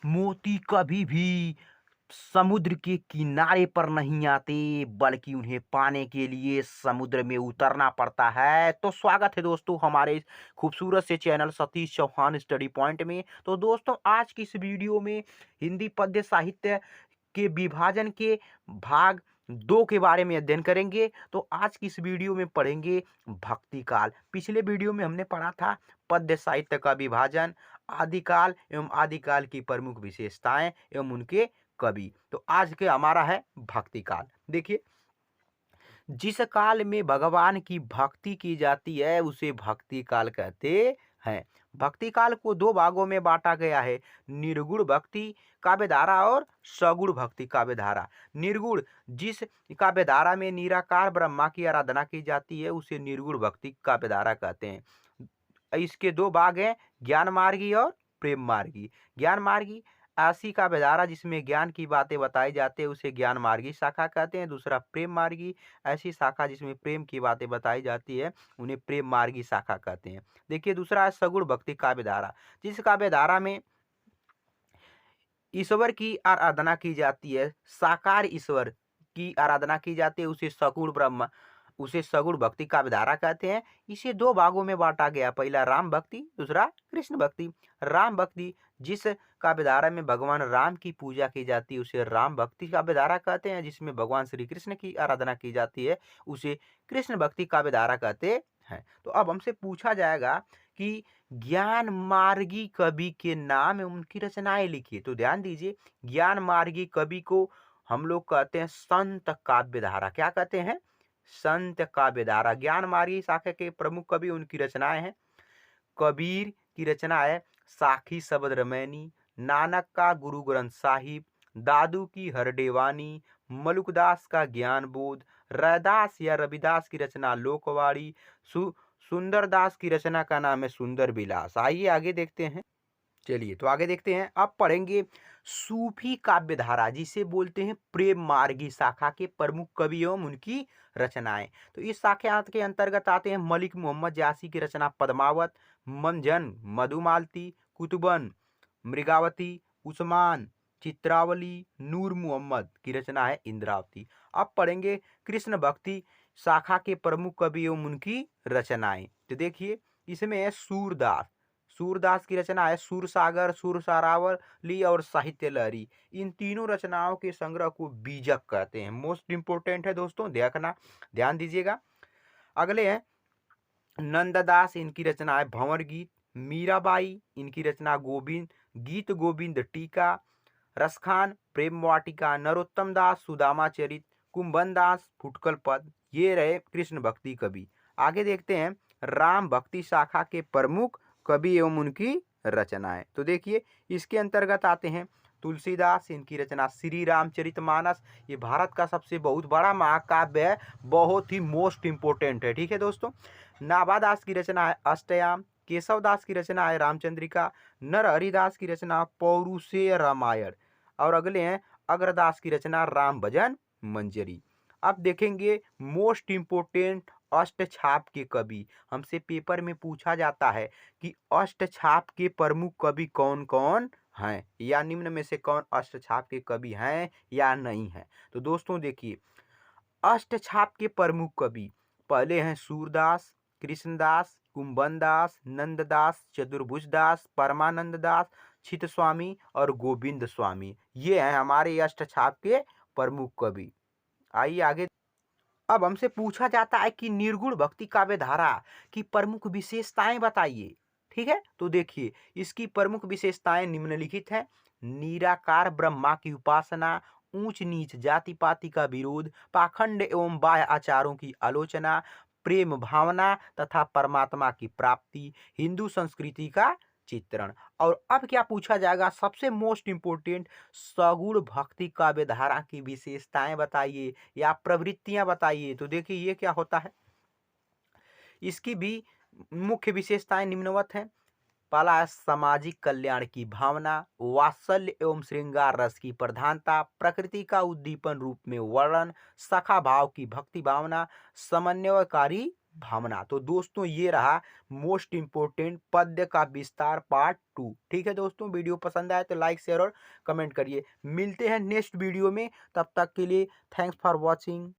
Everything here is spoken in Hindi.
मोती कभी भी समुद्र के किनारे पर नहीं आते, बल्कि उन्हें पाने के लिए समुद्र में उतरना पड़ता है। तो स्वागत है दोस्तों हमारे इस खूबसूरत से channel Satish Chauhan study point में। तो दोस्तों आज की इस वीडियो में हिंदी पद्य साहित्य के विभाजन के भाग 2 के बारे में अध्ययन करेंगे। तो आज की इस वीडियो में पढ़ेंगे भक्ति काल। पिछले वीडियो में हमने पढ़ा था पद्य साहित्य का विभाजन, आदिकाल एवं आदिकाल की प्रमुख विशेषताएं एवं उनके कवि। तो आज के हमारा है भक्ति काल। देखिए, जिस काल में भगवान की भक्ति की जाती है उसे भक्ति काल कहते हैं। भक्ति काल को 2 भागों में बांटा गया है, निर्गुण भक्ति काव्यधारा और सगुण भक्ति काव्यधारा। निर्गुण, जिस काव्यधारा में निराकार ब्रह्मा की आराधना की जाती है उसे निर्गुण भक्ति काव्यधारा कहते हैं। इसके 2 भाग हैं, ज्ञान मार्गी और प्रेम मार्गी। ज्ञान मार्गी ऐसी काव्यधारा जिसमें ज्ञान की बातें बताई जाती है उसे ज्ञान मार्गी शाखा कहते हैं। दूसरा प्रेम मार्गी, ऐसी शाखा जिसमें प्रेम की बातें बताई जाती है उन्हें प्रेम मार्गी शाखा कहते हैं। देखिए, दूसरा है सगुण भक्ति काव्यधारा, जिस काव्यधारा में ईश्वर की आराधना की जाती है, साकार ईश्वर की आराधना की जाती है उसे सगुण भक्ति काव्यधारा कहते हैं। इसे 2 भागों में बांटा गया, पहला राम भक्ति, दूसरा कृष्ण भक्ति। राम भक्ति, जिस काव्यधारा में भगवान राम की पूजा की जाती है उसे राम भक्ति काव्यधारा कहते हैं। जिसमें भगवान श्री कृष्ण की आराधना की जाती है उसे कृष्ण भक्ति काव्यधारा कहते हैं। तो अब हमसे पूछा जाएगा कि ज्ञान मार्गी कवि के नाम एवं उनकी रचनाएं लिखिए। तो ध्यान दीजिए, ज्ञान मार्गी कवि को हम लोग कहते हैं संत काव्यधारा। क्या कहते हैं? संत काव्यधारा। ज्ञान मार्गी शाखा के प्रमुख कवि, उनकी रचनाएं हैं। कबीर की रचना है साखी शबद रमैनी, नानक का गुरु ग्रंथ साहिब, दादू की हरडेवानी, मलुकदास का ज्ञान बोध, रैदास या रविदास की रचना लोकवाणी, सुंदरदास की रचना का नाम है सुंदर विलास। आइए आगे देखते हैं। चलिए तो आगे देखते हैं। अब पढ़ेंगे सूफी काव्यधारा, जिसे बोलते हैं प्रेम मार्गी शाखा के प्रमुख कवि एवं उनकी रचनाएं। तो इस शाखा के अंतर्गत आते हैं मलिक मोहम्मद जासी की रचना पद्मावत, मंजन मधुमालती, कुतुबन मृगावती, उस्मान चित्रावली, नूर मोहम्मद की रचना है इंद्रावती। अब पढ़ेंगे कृष्ण भक्ति शाखा के प्रमुख कवि एवं उनकी रचनाएं। तो देखिए, इसमें है सूरदास। सूरदास की रचना है सूरसागर, सूरसारावली और साहित्य लहरी। इन तीनों रचनाओं के संग्रह को बीजक कहते हैं। मोस्ट इंपोर्टेंट है दोस्तों, देखना, ध्यान दीजिएगा। अगले हैं नंददास, इनकी रचना है भंवर गीत। मीराबाई, इनकी रचना गीत गोविंद टीका। रसखान प्रेम वाटिका। नरोत्तम दास सुदामा चरित। कुंभन दास फुटकल पद। ये रहे कृष्ण भक्ति कवि। आगे देखते हैं राम भक्ति शाखा के प्रमुख कवि एवं उनकी रचनाएं। तो देखिए, इसके अंतर्गत आते हैं तुलसीदास, इनकी रचना श्री रामचरितमानस। ये भारत का सबसे बहुत बड़ा महाकाव्य है, बहुत ही मोस्ट इंपोर्टेंट है। ठीक है दोस्तों। नाभादास की रचना है अष्टयाम। केशवदास की रचना है रामचंद्रिका। नरहरिदास की रचना पौरुषेय रामायण। और अगले हैं अग्रदास की रचना राम भजन मंजरी। अब देखेंगे मोस्ट इंपोर्टेंट अष्टछाप के कवि। हमसे पेपर में पूछा जाता है कि अष्टछाप के प्रमुख कवि कौन कौन हैं, या निम्न में से कौन अष्टछाप के कवि हैं या नहीं है। तो दोस्तों देखिए, अष्टछाप के प्रमुख कवि पहले हैं सूरदास, कृष्णदास, कुंभन दास, नंददास, चतुर्भुज दास, परमानंद दास, चित स्वामी और गोविंद स्वामी। ये हैं हमारे अष्टछाप के प्रमुख कवि। आइए आगे। अब हमसे पूछा जाता है कि निर्गुण भक्ति काव्यधारा की प्रमुख विशेषताएं बताइए। ठीक है, तो देखिए, इसकी प्रमुख विशेषताएं निम्नलिखित हैं। निराकार ब्रह्मा की उपासना, ऊंच नीच जाति पाति का विरोध, पाखंड एवं बाह्य आचारों की आलोचना, प्रेम भावना तथा परमात्मा की प्राप्ति, हिंदू संस्कृति का चित्रण। और अब क्या पूछा जाएगा, सबसे मोस्ट इंपोर्टेंट, सगुण भक्ति काव्यधारा की विशेषताएं बताइए या प्रवृत्तियां बताइए। तो देखिए, ये क्या होता है, इसकी भी मुख्य विशेषताएं निम्नवत हैं। पहला है सामाजिक कल्याण की भावना, वात्सल्य एवं श्रृंगार रस की प्रधानता, प्रकृति का उद्दीपन रूप में वर्णन, सखा भाव की भक्ति भावना, समन्वयकारी भावना। तो दोस्तों ये रहा मोस्ट इम्पोर्टेंट पद्य का विस्तार पार्ट 2। ठीक है दोस्तों, वीडियो पसंद आए तो लाइक शेयर और कमेंट करिए। मिलते हैं नेक्स्ट वीडियो में, तब तक के लिए थैंक्स फॉर वॉचिंग।